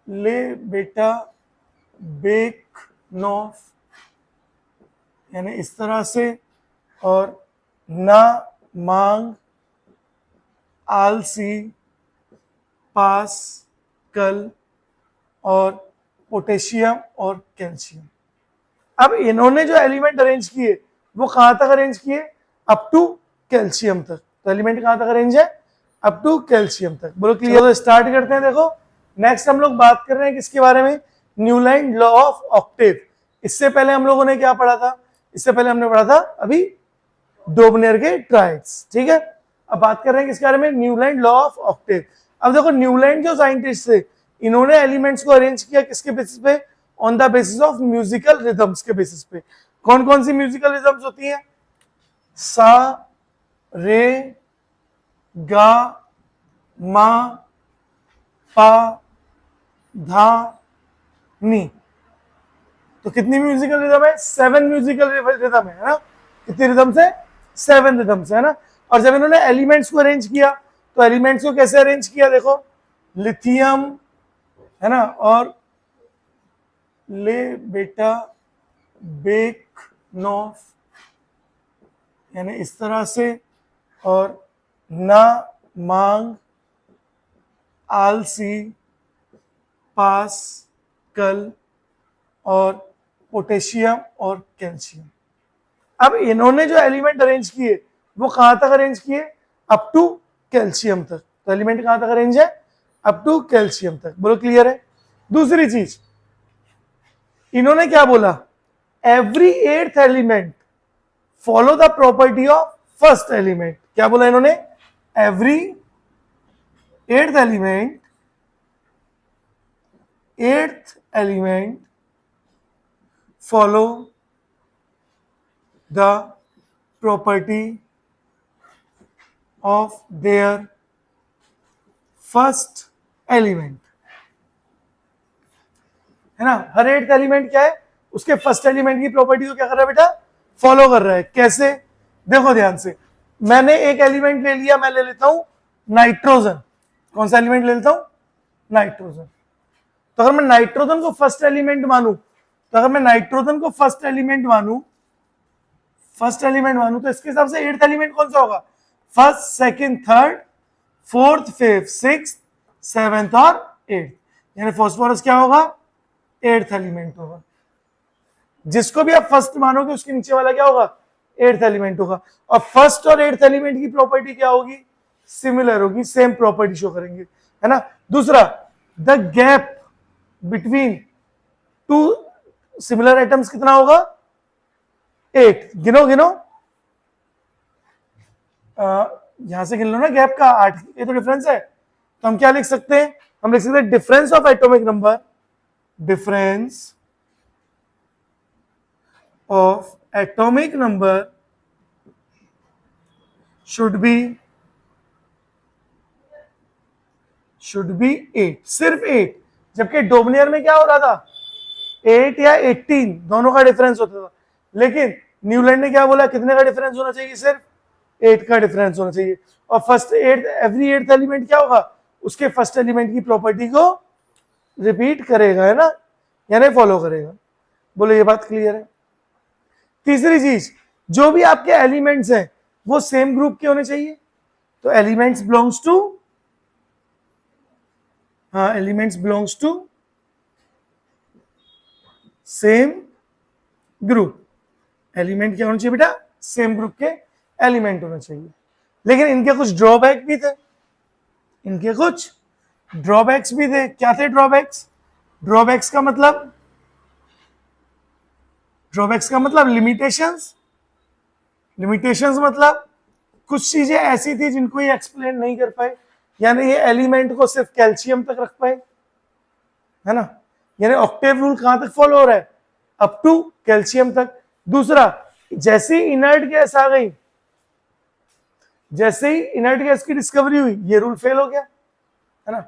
ले बेटा बेक नॉफ, यानी इस तरह से, और ना मांग आलसी पास कल, और पोटेशियम और कैल्शियम। अब इन्होंने जो एलिमेंट अरेंज किए वो कहां तक अरेंज किए? अप टू कैल्शियम तक। तो एलिमेंट कहां तक अरेंज है? अप टू कैल्शियम तक। बोलो क्लियर? तो स्टार्ट करते हैं। देखो नेक्स्ट हम लोग बात कर रहे हैं किसके बारे में? Newland law of octave. इससे पहले हम लोगों ने क्या पढ़ा था? इससे पहले हमने पढ़ा था अभी डोबनेर के ट्राइड्स, ठीक है। अब बात कर रहे हैं किसके बारे में? Newland law of octave. अब देखो न्यूलैंड जो साइंटिस्ट थे इन्होंने एलिमेंट्स को अरेंज किया किसके बेसिस पे? On the basis of musical rhythms के बेसिस पे। कौन कौन सी म्यूजिकल रिदम्स होती है? सा, रे, गा, मा, पा, धा, नी। तो कितनी म्यूजिकल रिदम है? 7 म्यूजिकल रिदम है ना। कितनी रिदम्स है? 7 रिदम्स है ना। और जब इन्होंने एलिमेंट्स को अरेंज किया तो एलिमेंट्स को कैसे अरेंज किया? देखो लिथियम है ना, और ले बेटा बेक नॉफ, यानी इस तरह से, और ना मांग आलसी पास कल, और पोटेशियम और कैल्शियम। अब इन्होंने जो एलिमेंट अरेंज किए वो कहां तक अरेंज किए? अप टू कैल्शियम तक। तो एलिमेंट कहां तक अरेंज है? अप टू कैल्शियम तक। बोलो क्लियर है? दूसरी चीज इन्होंने क्या बोला? Every eighth element follow the property of first element. क्या बोला इन्होंने? Every eighth element follow the property of their first element, है ना। हर एट्थ एलिमेंट क्या है? उसके फर्स्ट एलिमेंट की प्रॉपर्टी को क्या कर रहा है बेटा? फॉलो कर रहा है। कैसे? देखो ध्यान से, मैंने एक एलिमेंट ले लिया, मैं ले लेता हूं नाइट्रोजन। कौन सा एलिमेंट ले लेता हूं? नाइट्रोजन। तो अगर मैं नाइट्रोजन को फर्स्ट एलिमेंट मानूं, तो इसके हिसाब से एट्थ एलिमेंट कौन सा होगा? First, second, third, fourth, fifth, sixth, seventh और एट्थ। यानी फॉस्फोरस क्या होगा? एट्थ एलिमेंट होगा। जिसको भी आप फर्स्ट मानोगे उसके नीचे वाला क्या होगा? एट्थ एलिमेंट होगा। और फर्स्ट और एट्थ एलिमेंट की प्रॉपर्टी क्या होगी? सिमिलर होगी, सेम प्रॉपर्टी शो करेंगे, है ना। दूसरा, the gap between two similar atoms कितना होगा? 8। गिनो गिनो, यहां से गिन लो ना गैप का 8। ये तो डिफरेंस है। तो हम क्या लिख सकते हैं? हम लिख सकते हैं difference of atomic number, difference of atomic number should be 8, सिर्फ 8। जबकि डोबनियर में क्या हो रहा था? 8 या 18 दोनों का डिफरेंस होता था। लेकिन न्यूलैंड ने क्या बोला? कितने का डिफरेंस होना चाहिए? सिर्फ 8 का डिफरेंस होना चाहिए। और first eight, every eighth element क्या होगा? उसके फर्स्ट एलिमेंट की प्रॉपर्टी को रिपीट करेगा, है ना, यानी फॉलो करेगा। बोलो ये बात क्लियर है? तीसरी चीज, जो भी आपके एलिमेंट्स हैं वो सेम ग्रुप के होने चाहिए। तो elements belongs to same group. Element क्या होना चाहिए बेटा? सेम ग्रुप के एलिमेंट होना चाहिए। लेकिन इनके कुछ ड्रॉबैक भी थे। क्या थे ड्रॉबैक्स? ड्रॉबैक्स का मतलब लिमिटेशंस मतलब कुछ चीजें ऐसी थी जिनको ये एक्सप्लेन नहीं कर पाए, यानी ये एलिमेंट को सिर्फ कैल्शियम तक रख पाए, है ना। यानी ऑक्टेव रूल कहां तक फॉलो हो रहा है? अप टू कैल्शियम तक। दूसरा, जैसे ही इनर्ट गैस की डिस्कवरी हुई ये रूल फेल हो गया, है ना।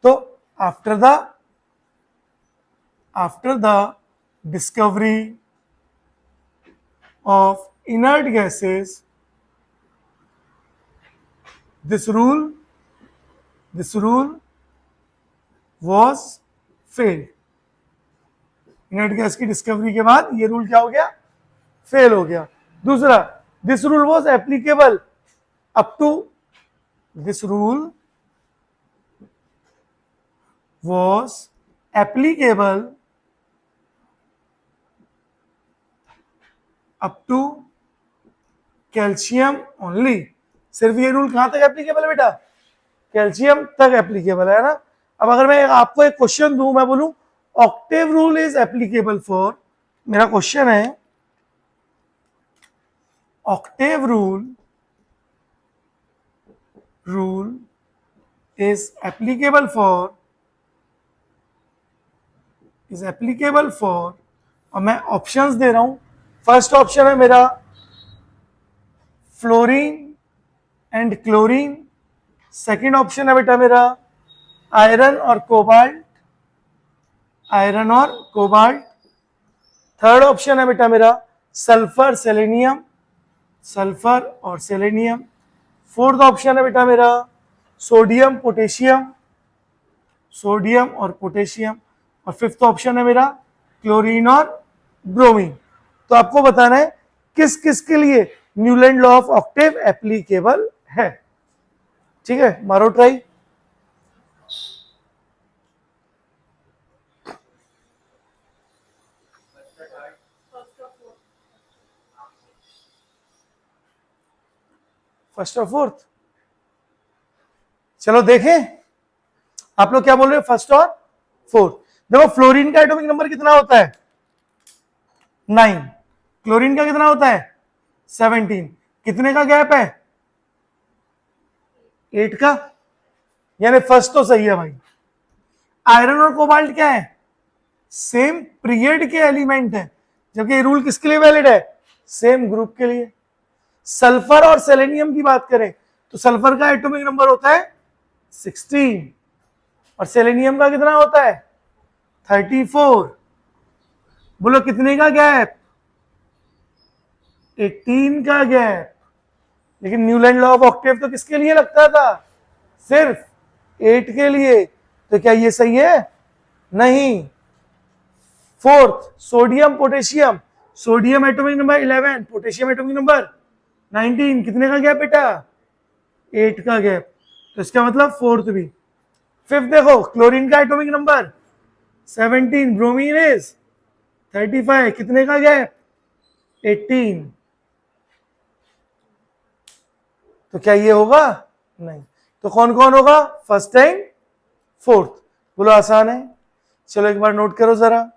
तो after the discovery of inert gases, this rule was fail. Inert gas की डिस्कवरी के बाद ये रूल क्या हो गया, फेल हो गया। दूसरा, this rule was applicable up to, this rule was applicable up to calcium only. सिर्फ ये रूल कहां तक एप्लीकेबल है बेटा, कैल्शियम तक एप्लीकेबल है ना। अब अगर मैं आपको एक क्वेश्चन दूं, मैं बोलूं Octave rule is applicable for, मेरा क्वेश्चन है Octave rule is applicable for, और मैं ऑप्शंस दे रहा हूं। फर्स्ट ऑप्शन है मेरा fluorine and chlorine, second option है बेटा मेरा आयरन और कोबाल्ट, थर्ड ऑप्शन है बेटा मेरा सल्फर और सेलेनियम, फोर्थ ऑप्शन है बेटा मेरा सोडियम और पोटेशियम, और फिफ्थ ऑप्शन है मेरा क्लोरीन और ब्रोमीन। तो आपको बताना है किस किस के लिए Newland law of octave applicable है। ठीक है, मारो ट्राई। फर्स्ट और फोर्थ, चलो देखें आप लोग क्या बोल रहे हो, फर्स्ट और फोर्थ। देखो फ्लोरीन का एटॉमिक नंबर कितना होता है 9, क्लोरीन का कितना होता है 17, कितने का गैप है 8 का, यानी फर्स्ट तो सही है भाई। आयरन और कोबाल्ट क्या है, सेम पीरियड के एलिमेंट है, जबकि ये रूल किसके लिए वैलिड है, सेम ग्रुप के लिए। सल्फर और सेलेनियम की बात करें तो सल्फर का एटॉमिक नंबर होता है 16 और सेलेनियम का कितना होता है 34। बोलो कितने का गैप 18 का गैप। लेकिन न्यूलैंड लॉ ऑफ ऑक्टेव तो किसके लिए लगता था, सिर्फ 8 के लिए। तो क्या ये सही है, नहीं। Fourth sodium potassium, sodium atomic number 11, potassium atomic number 19, कितने का गैप बेटा 8 का गैप, तो इसका मतलब फोर्थ भी। फिफ्थ देखो क्लोरीन का एटॉमिक नंबर 17, ब्रोमीन इज 35, कितने का गैप 18। तो क्या ये होगा, नहीं। तो कौन कौन होगा, फर्स्ट एंड फोर्थ। बोलो आसान है, चलो एक बार नोट करो जरा।